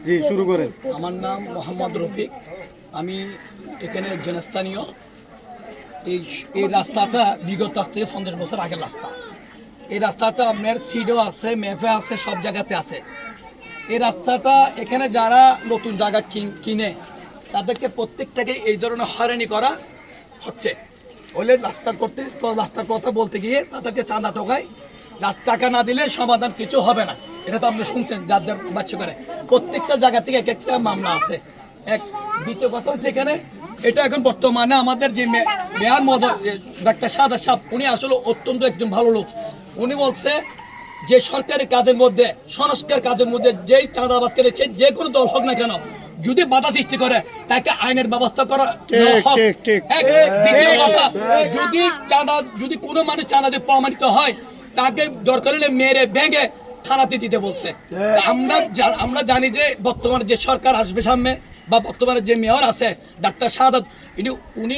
জি শুরু করেন। আমার নাম মোহাম্মদ রফিক, আমি এখানে একজন স্থানীয়। এই রাস্তাটা বিগত আজ থেকে 50 বছর আগের রাস্তা। এই রাস্তাটা আপনার সিডও আছে, ম্যাপে আছে, সব জায়গাতে আছে। এই রাস্তাটা এখানে যারা নতুন জায়গা কিনে তাদেরকে প্রত্যেকটাকে এই ধরনের হয়রানি করা হচ্ছে। হলে রাস্তার কথা বলতে গিয়ে তাদেরকে চাঁদা টোকায়, টাকা না দিলে সমাধান কিছু হবে না। এটা তো আপনি শুনছেন, যার যার বাচ্চা করে প্রত্যেকটা জায়গা থেকে এক একটা মামলা আছে। দ্বিতীয় কথা হচ্ছে এখানে এটা এখন বর্তমানে আমাদের যে মেয়র ডাক্তার সাদাত সাহেব, উনি আসলে অত্যন্ত একজন ভালো লোক। উনি বলছে যে সরকারি কাজের মধ্যে, সংস্কার কাজের মধ্যে যেই চাঁদাবাজ করেছে, যে কোনো দল হোক না কেন, যদি বাধা সৃষ্টি করে তাকে আইনের ব্যবস্থা করা হোক। দ্বিতীয় কথা, যদি কোনো মানুষ চাঁদাতে প্রমাণিত হয় তাকে দরকার হলে মেরে ভেঙে থানাতে দিতে বলছে। আমরা জানি যে বর্তমানে যে সরকার আসবে সামনে, বা বর্তমানে যে মেয়র আছে ডাক্তার সাদাত, উনি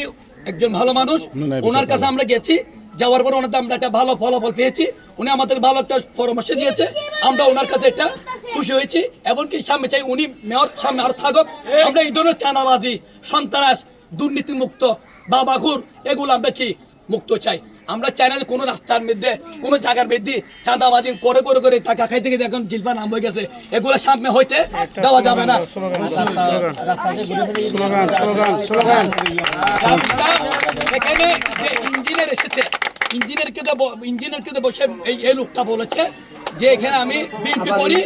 একজন ভালো মানুষ। ওনার কাছে আমরা গেছি, যাওয়ার পর ওনাদের আমরা একটা ভালো ফলাফল পেয়েছি। উনি আমাদের ভালো একটা পরামর্শ দিয়েছে, আমরা ওনার কাছে একটা খুশি হয়েছি। এমনকি সামনে চাই উনি মেয়র সামনে আরো থাকুক। আমরা এই ধরনের চাঁদাবাজি, সন্ত্রাস, দুর্নীতি মুক্ত, বাবাঘুর, এগুলো আমরা কি মুক্ত চাই। আমরা চাই না কোনো রাস্তার মধ্যে, কোনো জায়গার মধ্যে চাঁদাবাজি করে করে করে টাকা খাইতে গিয়ে এখন জিলপা নাম হয়ে গেছে। এগুলো সামনে হইতে দেওয়া যাবে না। এখানে যে ইঞ্জিনিয়ার এসেছে, ইঞ্জিনিয়ারকে তো বসে এই লোকটা বলেছে যে এখানে আমি বিএনপি করি।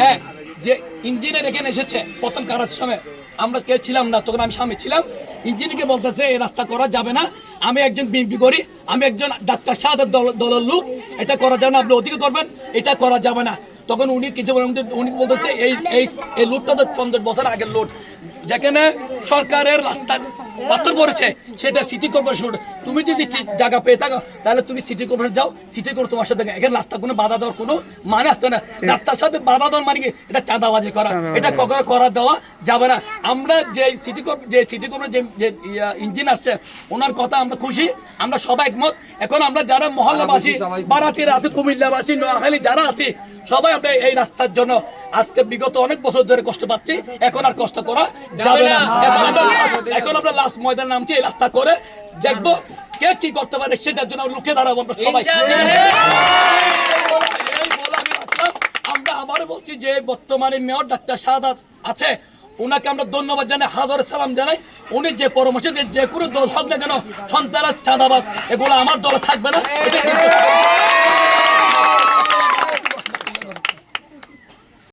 হ্যাঁ, যে ইঞ্জিনিয়ার এখানে এসেছে প্রথম কারার সময় আমরা কেউ ছিলাম না, তখন আমি সামনে ছিলাম। ইঞ্জিনিয়ারকে বলতেছে এই রাস্তা করা যাবে না, আমি একজন বিএনপি করি, আমি একজন ডাক্তার সাদাত দলের লোক, এটা করা যাবে না, আপনি ওদিকে করবেন, এটা করা যাবে না। তখন উনি কিছু উনি বলতেছে এই লুটটা তো 50 বছর আগের লুট, যেখানে সরকারের রাস্তা পাথর পড়েছে সেটা সিটি কর্পোরেশন। তুমি যদি জায়গা পেয়ে থাকো তাহলে তুমি সিটি কর্পোরেশন যাও, সিটি করে তোমার সাথে এখানে রাস্তা কোনো বাধা দেওয়ার কোনো মানে আসতে না। রাস্তার সাথে বাধা দেওয়ার মানে কি, এটা চাঁদাবাজি করা, এটা কখনো করা দেওয়া যাবে না। আমরা যে সিটি কর্পোরেশন যে ইঞ্জিন আসছে ওনার কথা আমরা খুশি, আমরা সবাই একমত। এখন আমরা যারা মহল্লাবাসী, বারাতিরা আছে, কুমিল্লাবাসী, নোয়াখালী যারা আছি, সবাই আমরা এই রাস্তার জন্য আজকে বিগত অনেক বছর ধরে কষ্ট পাচ্ছি, এখন আর কষ্ট করা যাবে না। এখন আমরা লাস্ট ময়দান নামছি, এই রাস্তা করে দেখবো কে কি করতে পারে, সেটার জন্য লুকে দাঁড়াবো আমরা সবাই। আমরা আবারও বলছি যে বর্তমানে মেয়র ডাক্তার সাদাত আছে, ওনাকে আমরা ধন্যবাদ জানাই, হাজার সালাম জানাই। উনি যে পরামর্শ দিয়ে যে কোনো দল হোক না কেন, সন্ত্রাস, চাঁদাবাজ, এগুলো আমার দলে থাকবে না।